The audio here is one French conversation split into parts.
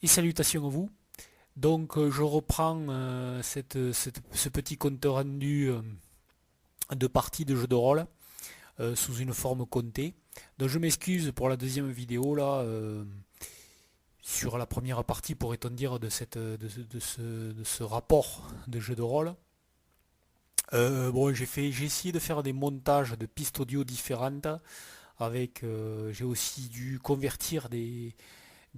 Et salutations à vous. Donc je reprends ce petit compte rendu de partie de jeu de rôle sous une forme comptée. Donc je m'excuse pour la deuxième vidéo là, sur la première partie pourrait-on dire de ce rapport de jeu de rôle. Bon, j'ai essayé de faire des montages de pistes audio différentes avec j'ai aussi dû convertir des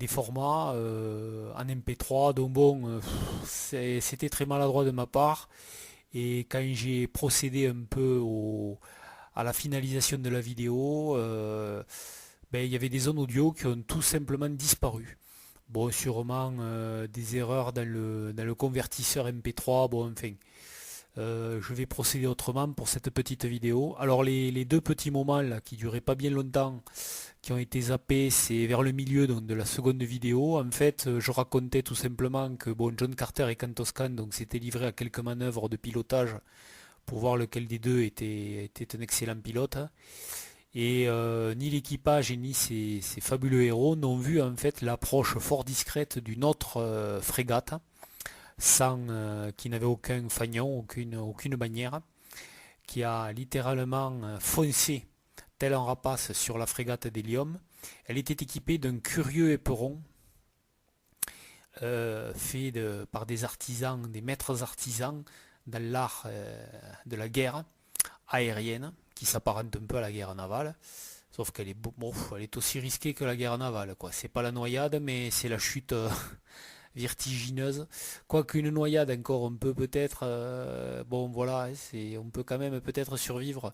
formats en MP3, donc bon, c'était très maladroit de ma part. Et quand j'ai procédé un peu à la finalisation de la vidéo, ben, il y avait des zones audio qui ont tout simplement disparu. Bon, sûrement des erreurs dans le convertisseur MP3, bon, enfin, je vais procéder autrement pour cette petite vidéo. Alors les deux petits moments là, qui duraient pas bien longtemps, qui ont été zappés, c'est vers le milieu donc, de la seconde vidéo. En fait, je racontais tout simplement que bon, John Carter et Kantoskan donc s'étaient livrés à quelques manœuvres de pilotage pour voir lequel des deux était un excellent pilote. Et ni l'équipage et ni ces fabuleux héros n'ont vu en fait l'approche fort discrète d'une autre frégate, qui n'avait aucun fanion, aucune bannière, qui a littéralement foncé tel un rapace sur la frégate d'Hélium. Elle était équipée d'un curieux éperon fait par des artisans, des maîtres artisans dans l'art de la guerre aérienne, qui s'apparente un peu à la guerre navale. Sauf qu'elle est, bon, elle est aussi risquée que la guerre navale, quoi. C'est pas la noyade, mais c'est la chute vertigineuse. Quoique une noyade encore, on peut peut-être, bon voilà, on peut quand même peut-être survivre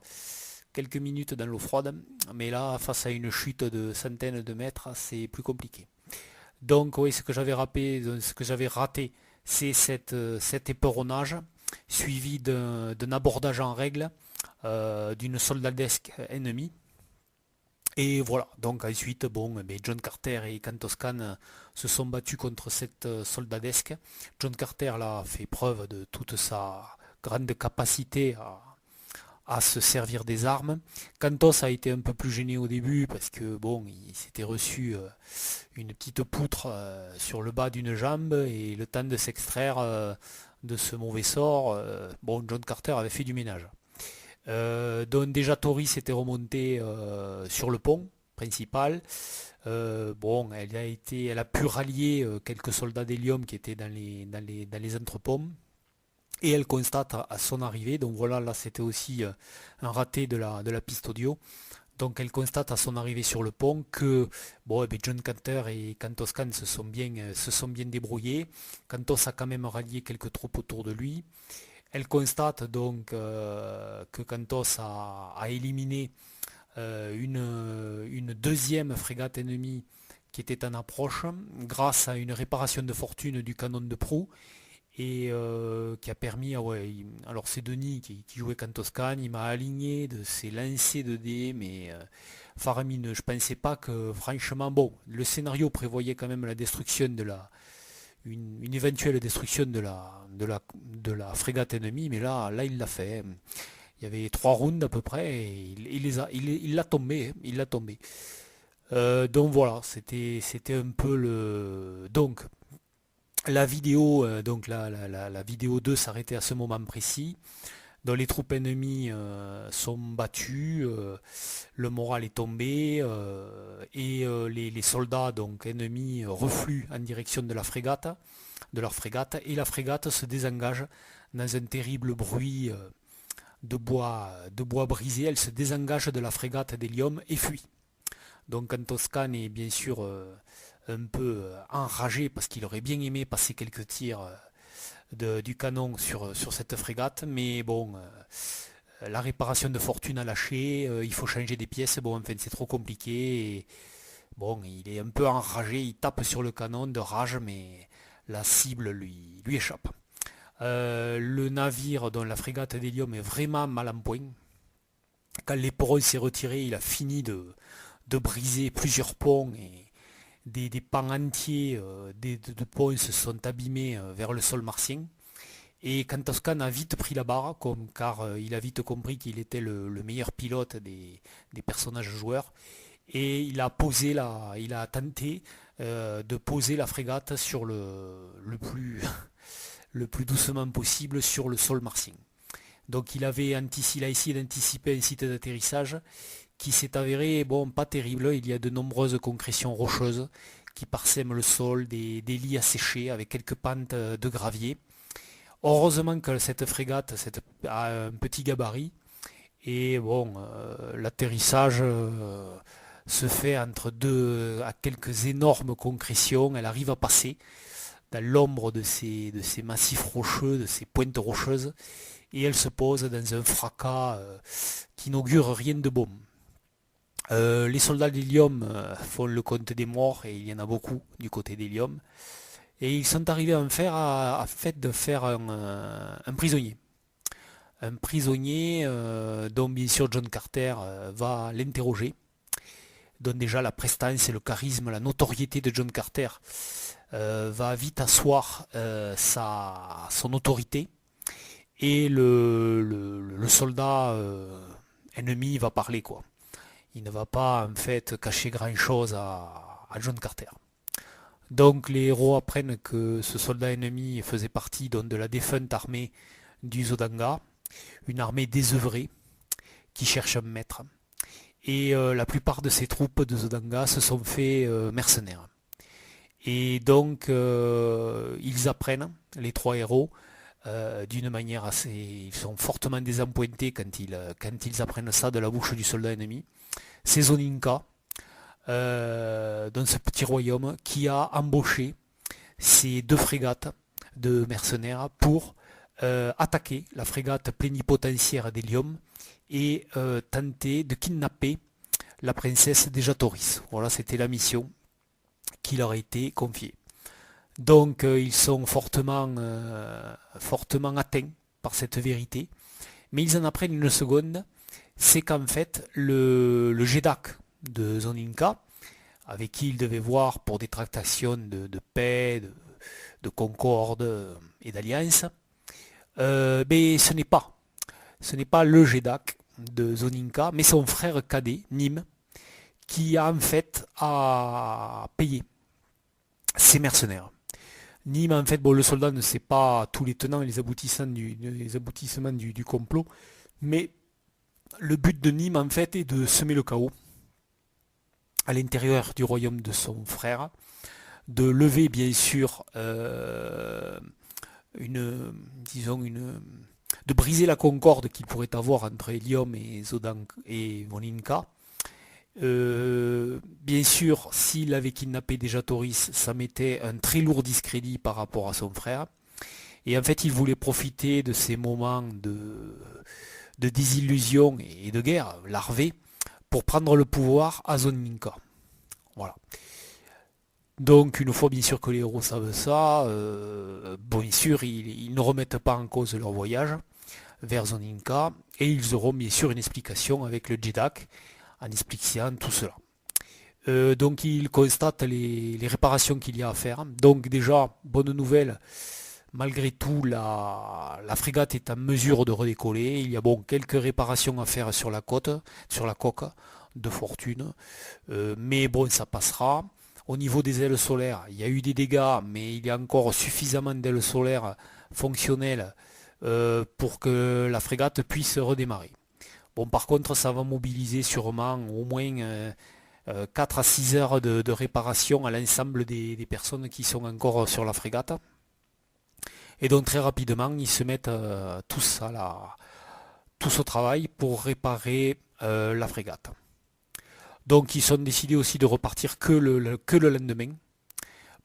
quelques minutes dans l'eau froide, mais là, face à une chute de centaines de mètres, c'est plus compliqué. Donc oui, ce que j'avais raté, c'est cet éperonnage, suivi d'un abordage en règle d'une soldadesque ennemie. Et voilà, donc ensuite, bon, John Carter et Kantoskan se sont battus contre cette soldadesque. John Carter là, a fait preuve de toute sa grande capacité à se servir des armes. Kantos a été un peu plus gêné au début parce que bon, il s'était reçu une petite poutre sur le bas d'une jambe et le temps de s'extraire de ce mauvais sort, bon, John Carter avait fait du ménage. Donc déjà Tori s'était remontée sur le pont principal. Bon, elle a pu rallier quelques soldats d'hélium qui étaient dans les entrepôts. Et elle constate à son arrivée, donc voilà, là c'était aussi un raté de la piste audio. Donc elle constate à son arrivée sur le pont que bon, John Carter et Kantoskan se sont bien débrouillés. Kantos a quand même rallié quelques troupes autour de lui. Elle constate donc que Kantos a éliminé une deuxième frégate ennemie qui était en approche grâce à une réparation de fortune du canon de proue et qui a permis, alors c'est Denis qui jouait Kantoskan, il m'a aligné de ses lancers de dés, mais faramineux. Je pensais pas que, franchement, bon, le scénario prévoyait quand même la destruction une éventuelle destruction de la frégate ennemie, mais là il l'a fait. Il y avait 3 rounds à peu près, et il l'a tombé, il l'a tombé. Donc voilà, c'était un peu le. Donc la vidéo, donc la vidéo 2 s'arrêtait à ce moment précis. Donc les troupes ennemies sont battues, le moral est tombé, et les soldats donc ennemis refluent en direction de leur frégate, et la frégate se désengage dans un terrible bruit de bois brisé. Elle se désengage de la frégate d'Hélium et fuit. Donc quand Toscan est bien sûr un peu enragé parce qu'il aurait bien aimé passer quelques tirs du canon sur cette frégate, mais bon, la réparation de fortune a lâché, il faut changer des pièces, bon, enfin c'est trop compliqué, et bon, il est un peu enragé, il tape sur le canon de rage, mais la cible lui échappe. Le navire dont la frégate d'Hélium est vraiment mal en point. Quand l'éperon s'est retiré, il a fini de briser plusieurs ponts et des pans entiers de ponts se sont abîmés vers le sol martien. Et quand Toscan a vite pris la barre, car il a vite compris qu'il était le meilleur pilote des personnages joueurs, et il a tenté de poser la frégate sur le plus doucement possible sur le sol martien. Donc il a essayé d'anticiper un site d'atterrissage qui s'est avéré bon, pas terrible. Il y a de nombreuses concrétions rocheuses qui parsèment le sol, des lits asséchés avec quelques pentes de gravier. Heureusement que cette frégate a un petit gabarit et bon, l'atterrissage se fait entre à quelques énormes concrétions. Elle arrive à passer dans l'ombre de ces massifs rocheux, de ces pointes rocheuses, et elle se pose dans un fracas qui n'augure rien de bon. Les soldats d'Hélium font le compte des morts, et il y en a beaucoup du côté d'Hélium, et ils sont arrivés à fait de faire un prisonnier. Un prisonnier dont bien sûr John Carter va l'interroger, dont déjà la prestance et le charisme, la notoriété de John Carter va vite asseoir son autorité, et le soldat ennemi va parler quoi. Il ne va pas en fait cacher grand chose à John Carter. Donc les héros apprennent que ce soldat ennemi faisait partie donc, de la défunte armée du Zodanga, une armée désœuvrée qui cherche un maître. Et la plupart de ces troupes de Zodanga se sont fait mercenaires. Et donc ils apprennent, les trois héros, d'une manière assez... Ils sont fortement désappointés quand ils apprennent ça de la bouche du soldat ennemi. C'est Zoninka, dans ce petit royaume, qui a embauché ces deux frégates de mercenaires pour attaquer la frégate plénipotentiaire d'Hélium et tenter de kidnapper la princesse Dejatoris. Voilà, c'était la mission qui leur a été confiée. Donc ils sont fortement atteints par cette vérité, mais ils en apprennent une seconde, c'est qu'en fait le Gédak de Zoninka, avec qui ils devaient voir pour des tractations de paix, de concorde et d'alliance, mais ce n'est pas le Gédak de Zoninka, mais son frère cadet, Nîmes, qui a en fait à payer ces mercenaires. Nîmes, en fait, bon, le soldat ne sait pas tous les tenants et les aboutissements du complot, mais le but de Nîmes, en fait, est de semer le chaos à l'intérieur du royaume de son frère, de lever, bien sûr, de briser la concorde qu'il pourrait avoir entre Hélium et Voninka. Bien sûr, s'il avait kidnappé déjà Toris, ça mettait un très lourd discrédit par rapport à son frère. Et en fait, il voulait profiter de ces moments de désillusion et de guerre larvée pour prendre le pouvoir à Zoninka. Voilà. Donc, une fois bien sûr que les héros savent ça, bien sûr, ils ne remettent pas en cause leur voyage vers Zoninka, et ils auront bien sûr une explication avec le Jedak en expliquant tout cela. Donc il constate les réparations qu'il y a à faire. Donc déjà, bonne nouvelle, malgré tout, la frégate est en mesure de redécoller. Il y a bon quelques réparations à faire sur la coque de fortune. Mais bon, ça passera. Au niveau des ailes solaires, il y a eu des dégâts, mais il y a encore suffisamment d'ailes solaires fonctionnelles pour que la frégate puisse redémarrer. Bon, par contre, ça va mobiliser sûrement au moins 4 à 6 heures de réparation à l'ensemble des personnes qui sont encore sur la frégate. Et donc très rapidement, ils se mettent tous au travail pour réparer la frégate. Donc ils sont décidés aussi de repartir que le lendemain,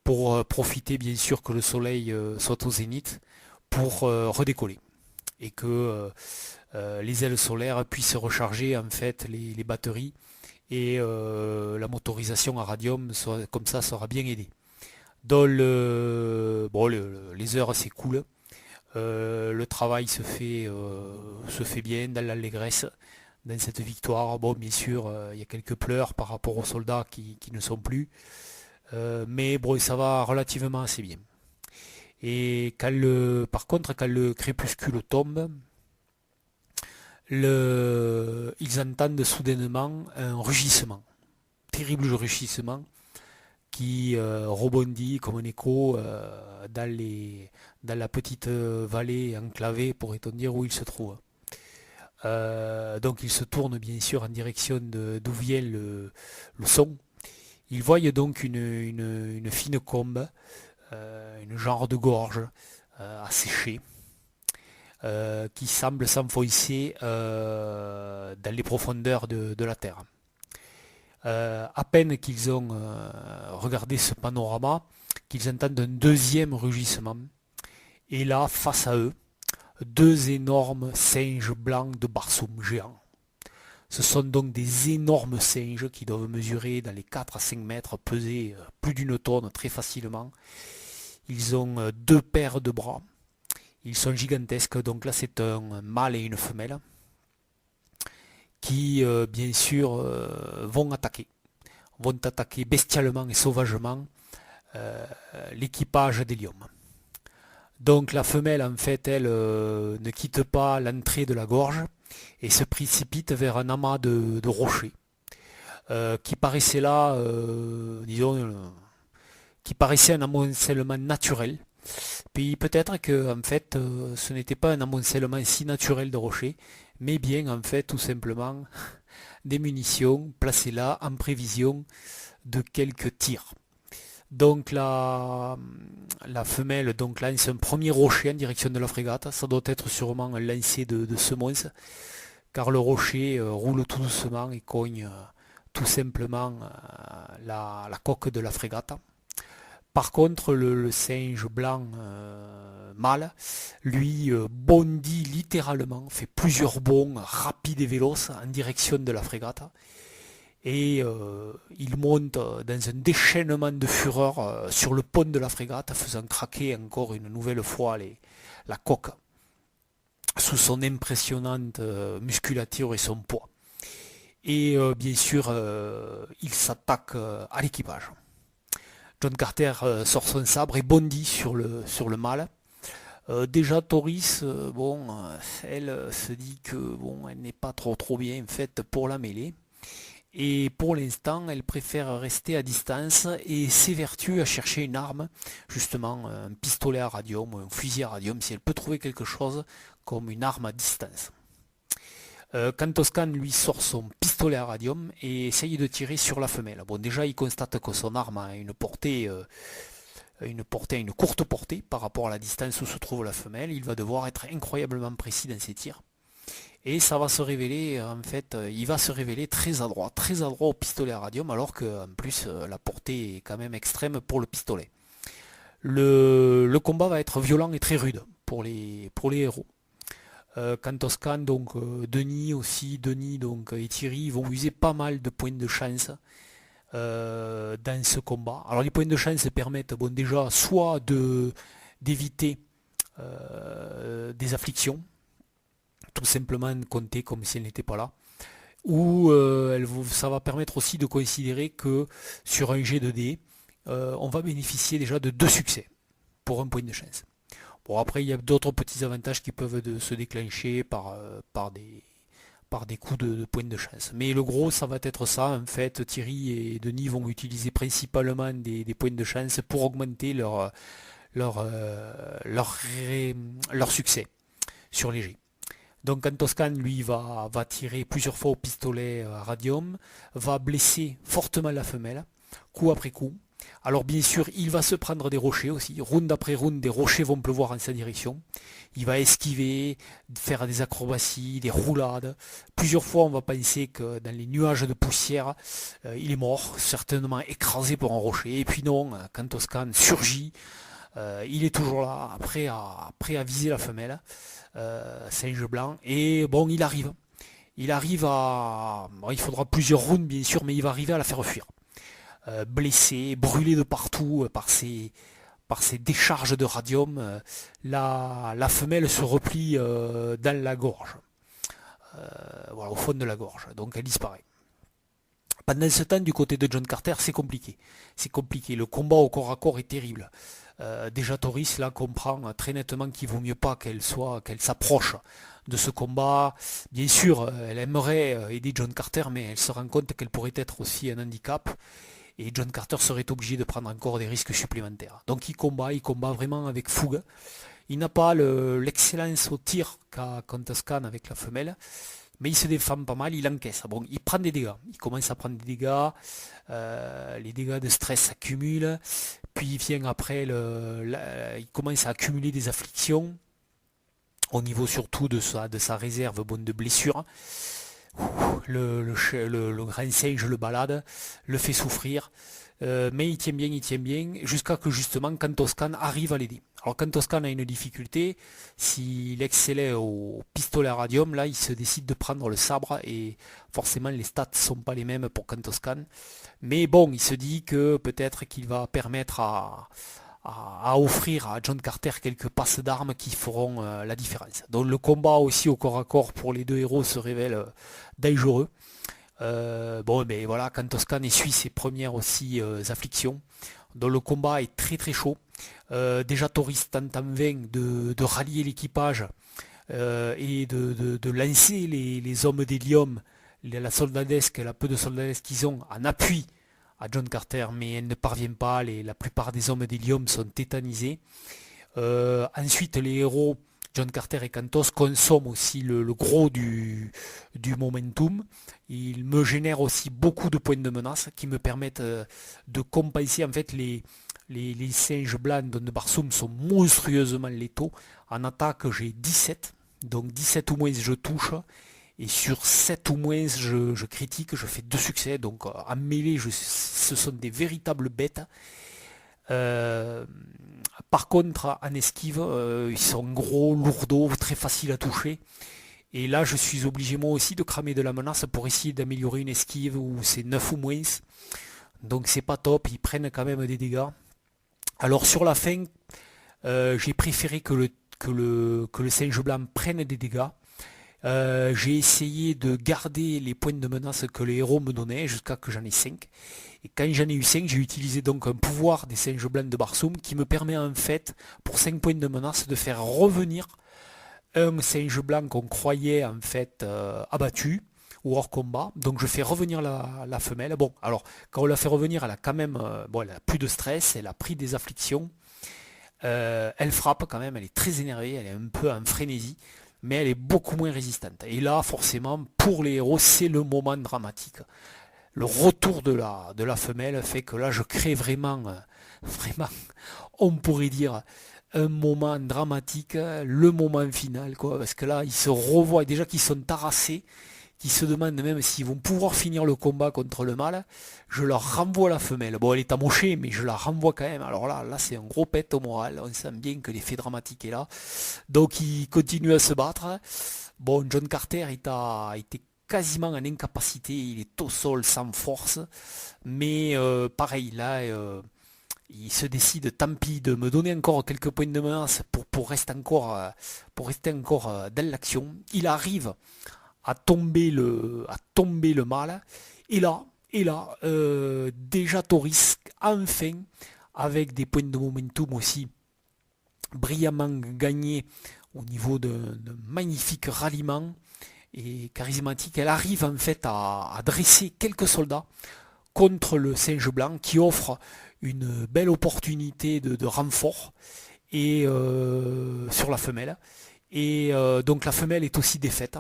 pour profiter bien sûr que le soleil soit au zénith, pour redécoller. Et que les ailes solaires puissent recharger en fait les batteries, et la motorisation à radium comme ça sera bien aidée. Donc les heures s'écoulent, le travail se fait bien dans l'allégresse, dans cette victoire. Bon, bien sûr, il y a quelques pleurs par rapport aux soldats qui ne sont plus, mais bon, ça va relativement assez bien. Et par contre, quand le crépuscule tombe, ils entendent soudainement un rugissement. terrible rugissement qui rebondit comme un écho dans la petite vallée enclavée, pourrait-on dire, où il se trouve. Donc il se tourne bien sûr en direction d'où vient le son. Il voit donc une fine combe, une genre de gorge asséchée, qui semble s'enfoncer dans les profondeurs de la terre. À peine qu'ils ont regardé ce panorama, qu'ils entendent un deuxième rugissement. Et là, face à eux, deux énormes singes blancs de Barsoum géants. Ce sont donc des énormes singes qui doivent mesurer dans les 4 à 5 mètres, peser plus d'une tonne très facilement. Ils ont deux paires de bras. Ils sont gigantesques, donc là c'est un mâle et une femelle qui bien sûr vont attaquer bestialement et sauvagement l'équipage d'Hélium. Donc la femelle en fait elle ne quitte pas l'entrée de la gorge et se précipite vers un amas de rochers qui paraissait là, qui paraissait un amoncellement naturel. Puis peut-être que en fait ce n'était pas un amoncellement si naturel de rochers, mais bien en fait tout simplement des munitions placées là en prévision de quelques tirs. Donc la femelle donc lance un premier rocher en direction de la frégate. Ça doit être sûrement un lancer de semonce, car le rocher roule tout doucement et cogne tout simplement la coque de la frégate. Par contre, le singe blanc mâle, lui, bondit littéralement, fait plusieurs bonds rapides et véloces en direction de la frégate. Et il monte dans un déchaînement de fureur sur le pont de la frégate, faisant craquer encore une nouvelle fois la coque sous son impressionnante musculature et son poids. Et bien sûr, il s'attaque à l'équipage. John Carter sort son sabre et bondit sur le mâle. Déjà Toris, elle se dit que elle n'est pas trop bien faite pour la mêlée. Et pour l'instant, elle préfère rester à distance et s'évertue à chercher une arme, justement un pistolet à radium ou un fusil à radium, si elle peut trouver quelque chose comme une arme à distance. Kantoskan lui sort son pistolet à radium et essaye de tirer sur la femelle. Bon, déjà il constate que son arme a une courte portée par rapport à la distance où se trouve la femelle. Il va devoir être incroyablement précis dans ses tirs. Et ça va se révéler, en fait, il va se révéler très adroit au pistolet à radium, alors qu'en plus la portée est quand même extrême pour le pistolet. Le combat va être violent et très rude pour les héros. Kantoskan, donc Denis donc, et Thierry vont user pas mal de points de chance dans ce combat. Alors les points de chance permettent déjà soit d'éviter des afflictions, tout simplement compter comme si elle n'était pas là, ou ça va permettre aussi de considérer que sur un jet de dés, on va bénéficier déjà de 2 succès pour un point de chance. Bon, après il y a d'autres petits avantages qui peuvent se déclencher par des coups de points de chance. Mais le gros ça va être ça, en fait Thierry et Denis vont utiliser principalement des points de chance pour augmenter leur succès sur les jets. Donc Kantoskan lui va tirer plusieurs fois au pistolet à radium, va blesser fortement la femelle, coup après coup. Alors bien sûr il va se prendre des rochers aussi, round après round des rochers vont pleuvoir en sa direction. Il va esquiver, faire des acrobaties, des roulades. Plusieurs fois on va penser que dans les nuages de poussière, il est mort, certainement écrasé par un rocher. Et puis non, Kantoskan surgit, il est toujours là, prêt à viser la femelle. Singe blanc, et bon il arrive à... Bon, il faudra plusieurs rounds bien sûr, mais il va arriver à la faire fuir. Blessé, brûlé de partout par ces décharges de radium, la femelle se replie dans la gorge, voilà, au fond de la gorge, donc elle disparaît. Pendant ce temps, du côté de John Carter, c'est compliqué. C'est compliqué. Le combat au corps à corps est terrible. Déjà Toris là comprend très nettement qu'il vaut mieux pas qu'elle s'approche de ce combat. Bien sûr, elle aimerait aider John Carter, mais elle se rend compte qu'elle pourrait être aussi un handicap. Et John Carter serait obligé de prendre encore des risques supplémentaires. Donc il combat vraiment avec fougue. Il n'a pas l'excellence au tir qu'a Kontoskan avec la femelle, mais il se défend pas mal, il encaisse. Bon, il prend des dégâts, il commence à prendre des dégâts, les dégâts de stress s'accumulent, puis il vient après, il commence à accumuler des afflictions, au niveau surtout de sa réserve bonne de blessures. Le grand singe le balade, le fait souffrir, mais il tient bien, jusqu'à que justement Kantoskan arrive à l'aider. Alors Kantoskan a une difficulté, s'il excellait au pistolet à radium, là il se décide de prendre le sabre, et forcément les stats sont pas les mêmes pour Kantoskan, mais bon, il se dit que peut-être qu'il va permettre à offrir à John Carter quelques passes d'armes qui feront la différence. Donc le combat aussi au corps à corps pour les deux héros se révèle dangereux. Bon, mais voilà, quand Toscan essuie ses premières aussi afflictions, donc le combat est très très chaud. Déjà Toris tente en vain de rallier l'équipage et de lancer les hommes d'hélium, la peu de soldadesque qu'ils ont en appui à John Carter, mais elle ne parvient pas, la plupart des hommes d'hélium sont tétanisés. Ensuite, les héros, John Carter et Kantos, consomment aussi le gros du momentum. Ils me génèrent aussi beaucoup de points de menace qui me permettent de compenser. En fait, les singes blancs de Barsoum sont monstrueusement létaux. En attaque, j'ai 17, donc 17 ou moins je touche. Et sur 7 ou moins, je critique, je fais 2 succès. Donc en mêlée, ce sont des véritables bêtes. Euh, Par contre, en esquive, ils sont gros, lourdeaux, très faciles à toucher. Et là, je suis obligé moi aussi de cramer de la menace pour essayer d'améliorer une esquive où c'est 9 ou moins. Donc c'est pas top, ils prennent quand même des dégâts. Alors sur la fin, j'ai préféré que le singe blanc prenne des dégâts. J'ai essayé de garder les points de menace que les héros me donnaient jusqu'à que j'en ai 5. Et quand j'en ai eu 5, j'ai utilisé donc un pouvoir des singes blancs de Barsoum qui me permet en fait, pour 5 points de menace, de faire revenir un singe blanc qu'on croyait en fait abattu ou hors combat. Donc je fais revenir la femelle. Bon, alors quand on la fait revenir, elle a quand même bon, elle a plus de stress, elle a pris des afflictions. Elle frappe quand même, elle est très énervée, elle est un peu en frénésie, mais elle est beaucoup moins résistante. Et là, forcément, pour les héros, c'est le moment dramatique. Le retour de la femelle fait que là, je crée vraiment, vraiment, on pourrait dire, un moment dramatique, le moment final, quoi, parce que là, ils se revoient, déjà qu'ils sont harassés, qui se demandent même s'ils vont pouvoir finir le combat contre le mâle. Je leur renvoie la femelle. Bon, elle est amochée, mais je la renvoie quand même. Alors là c'est un gros pet au moral. On sent bien que l'effet dramatique est là. Donc ils continuent à se battre. Bon, John Carter était quasiment en incapacité. Il est au sol sans force. Mais pareil, là, il se décide, tant pis, de me donner encore quelques points de menace pour rester encore dans l'action. Il arrive à tomber le mal. Et là, déjà Toris, enfin, avec des points de momentum aussi, brillamment gagnés au niveau de magnifique ralliement et charismatique, elle arrive en fait à dresser quelques soldats contre le singe blanc qui offre une belle opportunité de renfort et sur la femelle. Et donc la femelle est aussi défaite.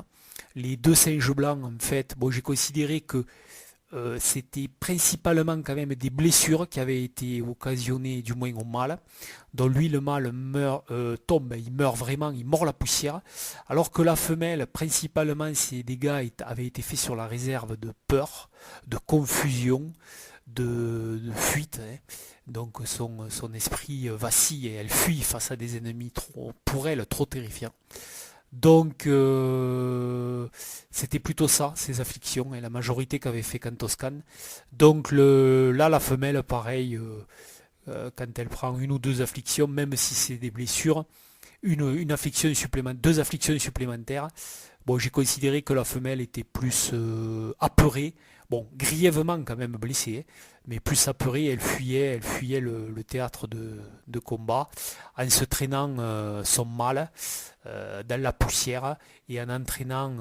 Les deux singes blancs, en fait, bon, j'ai considéré que c'était principalement quand même des blessures qui avaient été occasionnées du moins au mâle. Donc lui, le mâle tombe, il meurt vraiment, il mord la poussière. Alors que la femelle, principalement, ses dégâts avaient été faits sur la réserve de peur, de confusion, de fuite. Hein. Donc son esprit vacille et elle fuit face à des ennemis pour elle trop terrifiants. Donc c'était plutôt ça, ces afflictions, et la majorité qu'avait fait Kantoskan. Donc là, la femelle, pareil, quand elle prend une ou deux afflictions, même si c'est des blessures, une affliction supplémentaire, deux afflictions supplémentaires, bon, j'ai considéré que la femelle était plus apeurée, bon, grièvement quand même blessée, hein, mais plus apeurée, elle fuyait le théâtre de combat en se traînant son mal dans la poussière et en entraînant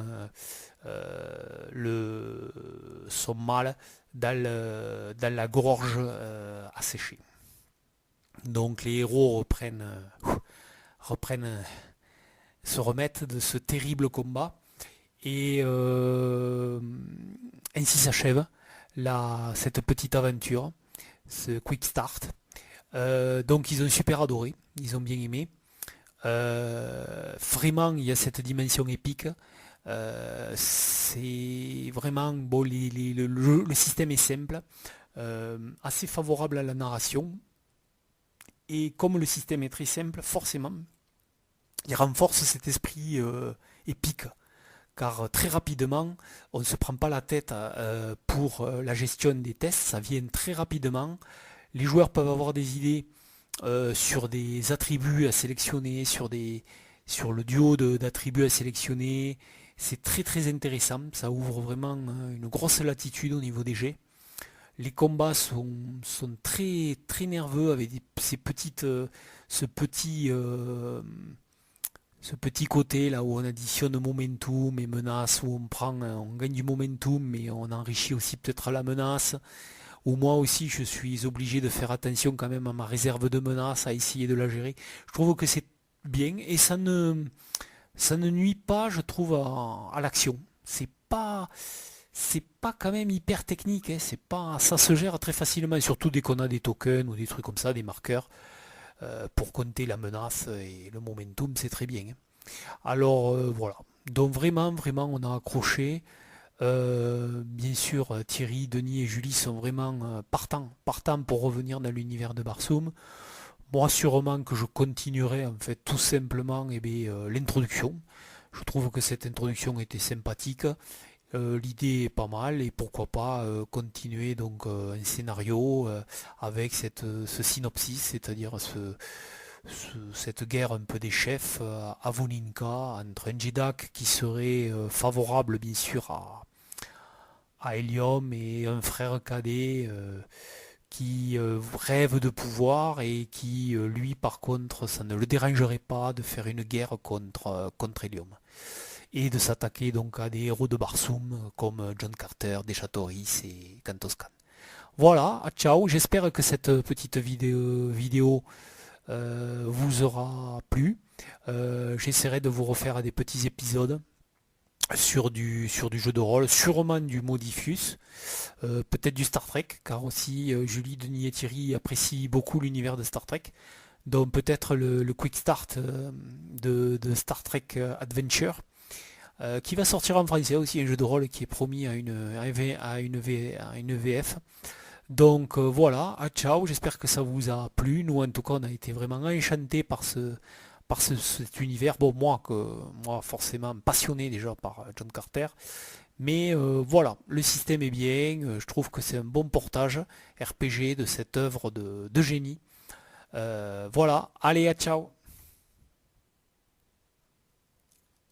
son mal dans la gorge asséchée. Donc les héros reprennent, se remettent de ce terrible combat et ainsi s'achève cette petite aventure, ce quick start. Donc ils ont super adoré, ils ont bien aimé. Vraiment, il y a cette dimension épique. C'est vraiment bon, le système est simple, assez favorable à la narration. Et comme le système est très simple, forcément, il renforce cet esprit épique. Car très rapidement, on ne se prend pas la tête pour la gestion des tests, ça vient très rapidement. Les joueurs peuvent avoir des idées sur des attributs à sélectionner, sur le duo d'attributs à sélectionner. C'est très très intéressant, ça ouvre vraiment une grosse latitude au niveau des jets. Les combats sont très très nerveux avec ce petit côté là où on additionne momentum et menace, où on gagne du momentum mais on enrichit aussi peut-être la menace. Où moi aussi je suis obligé de faire attention quand même à ma réserve de menace, à essayer de la gérer. Je trouve que c'est bien et ça ne nuit pas, je trouve, à l'action. C'est pas quand même hyper technique, hein. Ça se gère très facilement, surtout dès qu'on a des tokens ou des trucs comme ça, des marqueurs, pour compter la menace et le momentum, c'est très bien, hein. Alors voilà. Donc vraiment, vraiment, on a accroché. Bien sûr, Thierry, Denis et Julie sont vraiment partants pour revenir dans l'univers de Barsoom. Moi, sûrement que je continuerai en fait tout simplement l'introduction. Je trouve que cette introduction était sympathique. L'idée est pas mal et pourquoi pas continuer donc un scénario avec ce synopsis, c'est-à-dire cette guerre un peu des chefs à Voninka entre un Jedak qui serait favorable bien sûr à Helium et un frère cadet qui rêve de pouvoir et qui lui par contre ça ne le dérangerait pas de faire une guerre contre Helium et de s'attaquer donc à des héros de Barsoom comme John Carter, Deschatoris et Kantoskan. Voilà, ciao, j'espère que cette petite vidéo vous aura plu. J'essaierai de vous refaire des petits épisodes sur du jeu de rôle, sûrement du Modifus, peut-être du Star Trek, car aussi Julie, Denis et Thierry apprécient beaucoup l'univers de Star Trek. Donc peut-être le Quick Start de Star Trek Adventure, qui va sortir en français aussi, un jeu de rôle qui est promis à une VF. Donc voilà, ciao, j'espère que ça vous a plu. Nous en tout cas on a été vraiment enchantés par cet univers. Bon moi forcément passionné déjà par John Carter. Mais voilà, le système est bien, je trouve que c'est un bon portage RPG de cette œuvre de génie. Voilà, allez, ciao.